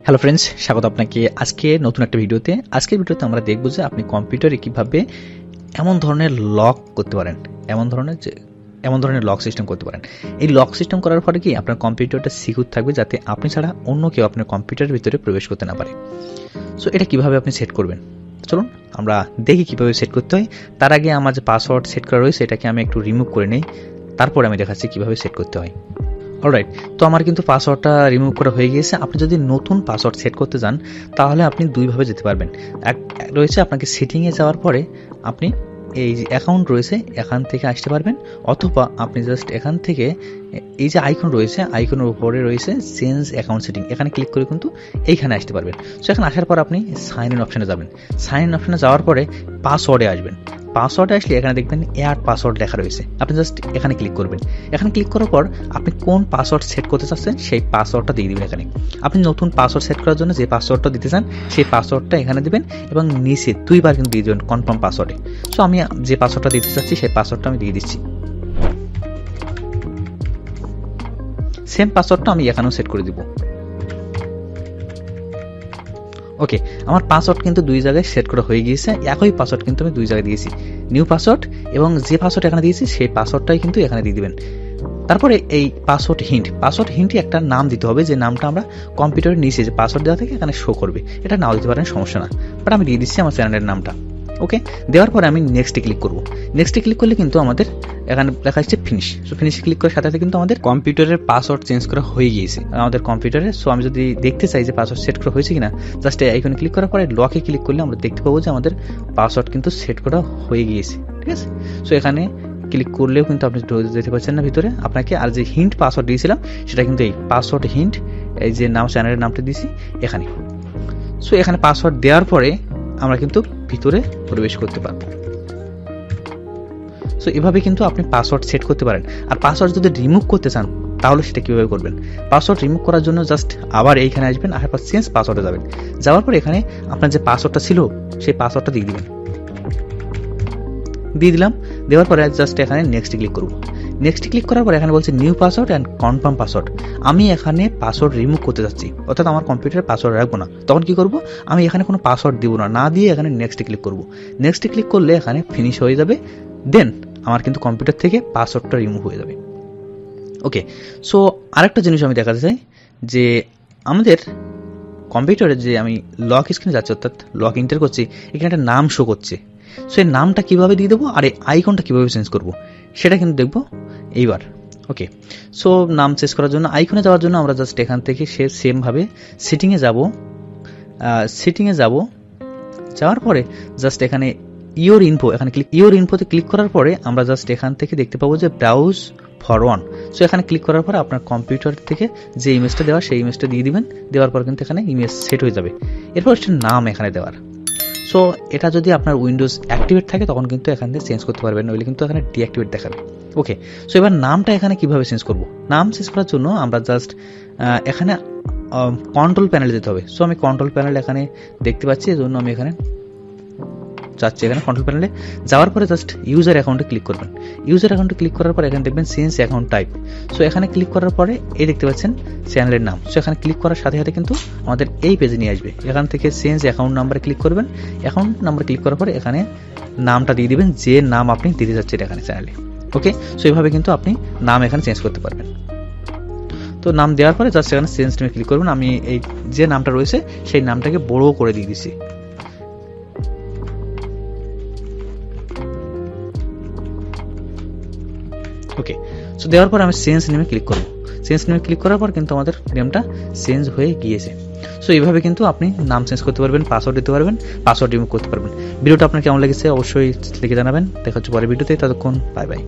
Hello friends, স্বাগত আপনাকে আজকে নতুন একটা ভিডিওতে। আজকের ভিডিওতে আমরা দেখব যে আপনি কম্পিউটারে কিভাবে এমন ধরনের লক করতে পারেন, এমন ধরনের লক সিস্টেম করতে পারেন। এই লক সিস্টেম করার ফলে কি আপনার কম্পিউটারটা সিকিউর থাকবে, যাতে আপনি ছাড়া অন্য কেউ আপনার কম্পিউটারের ভিতরে প্রবেশ করতে না পারে। সো এটা কিভাবে আপনি সেট করবেন, চলুন আমরা দেখি কিভাবে সেট করতে হয়। তার আগে আমার যে পাসওয়ার্ড সেট করা রয়েছে এটাকে আমি একটু রিমুভ করে নেই, তারপরে আমি দেখাচ্ছি কিভাবে সেট করতে হয়। অলরাইট, তো আমার কিন্তু পাসওয়ার্ডটা রিমুভ করা হয়ে গিয়েছে। আপনি যদি নতুন পাসওয়ার্ড সেট করতে যান তাহলে আপনি দুইভাবে যেতে পারবেন। এক রয়েছে, আপনাকে সেটিংয়ে যাওয়ার পরে আপনি এই যে অ্যাকাউন্ট রয়েছে এখান থেকে আসতে পারবেন, অথবা আপনি জাস্ট এখান থেকে এই যে আইকন রয়েছে, আইকনের উপরে রয়েছে চেঞ্জ অ্যাকাউন্ট সেটিং, এখানে ক্লিক করে কিন্তু এইখানে আসতে পারবেন। সো এখানে আসার পর আপনি সাইন ইন অপশানে যাবেন। সাইন ইন অপশানে যাওয়ার পরে পাসওয়ার্ডে আসবেন। পাসওয়ার্ডে আসলে এখানে দেখবেন অ্যাড পাসওয়ার্ড লেখা রয়েছে, আপনি জাস্ট এখানে ক্লিক করবেন। এখানে ক্লিক করার পর আপনি কোন পাসওয়ার্ড সেট করতে চাচ্ছেন সেই পাসওয়ার্ডটা দিয়ে দিবেন। এখানে আপনি নতুন পাসওয়ার্ড সেট করার জন্য যে পাসওয়ার্ডটা দিতে চান সেই পাসওয়ার্ডটা এখানে দিবেন এবং নিচে দুইবার কিন্তু দিয়ে দেবেন কনফার্ম পাসওয়ার্ডে। সো আমি যে পাসওয়ার্ডটা দিতে চাচ্ছি সেই পাসওয়ার্ডটা আমি দিয়ে দিচ্ছি। সেম পাসওয়ার্ডটা আমি এখানেও সেট করে দিব। ওকে, আমার পাসওয়ার্ড কিন্তু দুই জায়গায় সেট করা হয়ে গিয়েছে। একই পাসওয়ার্ড কিন্তু আমি দুই জায়গায় দিয়েছি, নিউ পাসওয়ার্ড এবং যে পাসওয়ার্ড এখানে দিয়েছি সেই পাসওয়ার্ডটাই কিন্তু এখানে দিয়ে দিবেন। তারপরে এই পাসওয়ার্ড হিন্টে একটা নাম দিতে হবে, যে নামটা আমরা কম্পিউটারের নিচে যে পাসওয়ার্ড দেওয়া থাকে এখানে শো করবে। এটা নাও দিতে পারেন, সমস্যা না, বাট আমি দিয়ে দিচ্ছি আমার চ্যানেলের নামটা। ওকে, দেওয়ার পরে আমি নেক্সটে ক্লিক করব। নেক্সটে ক্লিক করলে কিন্তু আমাদের এখানে লেখা হচ্ছে ফিনিশ। সো ফিনিশে ক্লিক করার সাথে সাথে কিন্তু আমাদের কম্পিউটারের পাসওয়ার্ড চেঞ্জ করা হয়ে গিয়েছে আমাদের কম্পিউটারে। সো আমি যদি দেখতে চাই যে পাসওয়ার্ড সেট করা হয়েছে কিনা, জাস্ট আইকনে ক্লিক করার পরে লকে ক্লিক করলে আমরা দেখতে পাবো যে আমাদের পাসওয়ার্ড কিন্তু সেট করা হয়ে গিয়েছে। ঠিক আছে, সো এখানে ক্লিক করলেও কিন্তু আপনি যেতে পারছেন না ভিতরে। আপনাকে আর যে হিন্ট পাসওয়ার্ড দিয়েছিলাম সেটা কিন্তু এই পাসওয়ার্ড হিন্ট, এই যে নাম চ্যানেলের নামটা দিয়েছি এখানে। সো এখানে পাসওয়ার্ড দেওয়ার পরে আমরা কিন্তু ভিতরে প্রবেশ করতে পারবো। সো এভাবে কিন্তু আপনি পাসওয়ার্ড সেট করতে পারেন। আর পাসওয়ার্ড যদি রিমুভ করতে চান তাহলে সেটা কীভাবে করবেন? পাসওয়ার্ড রিমুভ করার জন্য জাস্ট আবার এইখানে আসবেন, আসার পর চেঞ্জ পাসওয়ার্ডে যাবেন। যাওয়ার পর এখানে আপনার যে পাসওয়ার্ডটা ছিল সেই পাসওয়ার্ডটা দিয়ে দিবেন। দিয়ে দিলাম, দেওয়ার পরে জাস্ট এখানে নেক্সট ক্লিক করব। নেক্সট ক্লিক করার পর এখানে বলছে new password and confirm password. আমি এখানে পাসওয়ার্ড রিমুভ করতে যাচ্ছি, অর্থাৎ আমার কম্পিউটারে পাসওয়ার্ড রাখবো না। তখন কি করব, আমি এখানে কোনো পাসওয়ার্ড দিব না, না দিয়ে এখানে নেক্সটে ক্লিক করব। নেক্সটে ক্লিক করলে এখানে ফিনিশ হয়ে যাবে, দেন আমার কিন্তু কম্পিউটার থেকে পাসওয়ার্ডটা রিমুভ হয়ে যাবে। ওকে, সো আরেকটা জিনিস আমি দেখাতে চাই যে আমাদের কম্পিউটারে যে আমি লক স্ক্রিনে যাচ্ছি, অর্থাৎ লক এন্টার করছি, এখানে একটা নাম শো করছে। সো এই নামটা কীভাবে দিয়ে দেবো আর এই আইকনটা কীভাবে চেঞ্জ করব সেটা কিন্তু দেখবো এইবার। ওকে, সো নাম চেঞ্জ করার জন্য আইকনে যাওয়ার জন্য আমরা জাস্ট এখান থেকে সেমভাবে সেটিংয়ে যাব। যাওয়ার পরে জাস্ট এখানে ইওর ইনফোতে ক্লিক করার পরে আমরা জাস্ট এখান থেকে দেখতে পাবো যে ব্রাউজ ফর ওয়ান। সো এখানে ক্লিক করার পরে আপনার কম্পিউটার থেকে যে ইমেজটা দেওয়া সেই ইমেজটা দিয়ে দিবেন। দেওয়ার পর কিন্তু এখানে ইমেজ সেট হয়ে যাবে। এরপর হচ্ছে নাম এখানে দেওয়ার। সো এটা যদি আপনার উইন্ডোজ অ্যাক্টিভেট থাকে তখন কিন্তু এখান থেকে চেঞ্জ করতে পারবেন, নইলে কিন্তু এখানে ডিঅ্যাক্টিভেট দেখাবে। ওকে, সো এবার নামটা এখানে কিভাবে চেঞ্জ করব? নাম চেঞ্জ করার জন্য আমরা জাস্ট এখানে কন্ট্রোল প্যানেলে যেতে হবে। সো আমি কন্ট্রোল প্যানেল এখানে দেখতে পাচ্ছি, এই জন্য আমি এখানে যাচ্ছি। এখানে কন্ট্রোল প্যানেলে যাওয়ার পরে জাস্ট ইউজার অ্যাকাউন্টে ক্লিক করবেন। ইউজার অ্যাকাউন্টে ক্লিক করার পরে এখানে দেখবেন চেঞ্জ অ্যাকাউন্ট টাইপ। সো এখানে ক্লিক করার পরে এই দেখতে পাচ্ছেন চ্যানেলের নাম। সো এখানে ক্লিক করার সাথে সাথে কিন্তু আমাদের এই পেজে নিয়ে আসবে। এখান থেকে চেঞ্জ অ্যাকাউন্ট নাম্বারে ক্লিক করবেন। অ্যাকাউন্ট নাম্বার ক্লিক করার পরে এখানে নামটা দিয়ে দিবেন, যে নাম আপনি দিতে যাচ্ছেন এখানে চ্যানেলে। ওকে, সো এইভাবে কিন্তু আপনি নাম এখানে চেঞ্জ করতে পারবেন। তো নাম দেওয়ার পরে জাস্ট এখানে চেঞ্জ নেমে ক্লিক করবেন। আমি এই যে নামটা রয়েছে সেই নামটাকে বড় করে দিয়ে দিচ্ছি। ওকে, সো দেওয়ার পর আমি চেঞ্জ নেমে ক্লিক করব। চেঞ্জ নেমে ক্লিক করার পর কিন্তু আমাদের নেমটা চেঞ্জ হয়ে গিয়েছে। সো এইভাবে কিন্তু আপনি নাম চেঞ্জ করতে পারবেন, পাসওয়ার্ড দিতে পারবেন, পাসওয়ার্ড রিমুভ করতে পারবেন। ভিডিওটা আপনার কেমন লেগেছে অবশ্যই লিখে জানাবেন। দেখা হচ্ছে পরের ভিডিওতে, ততক্ষণ বাই বাই।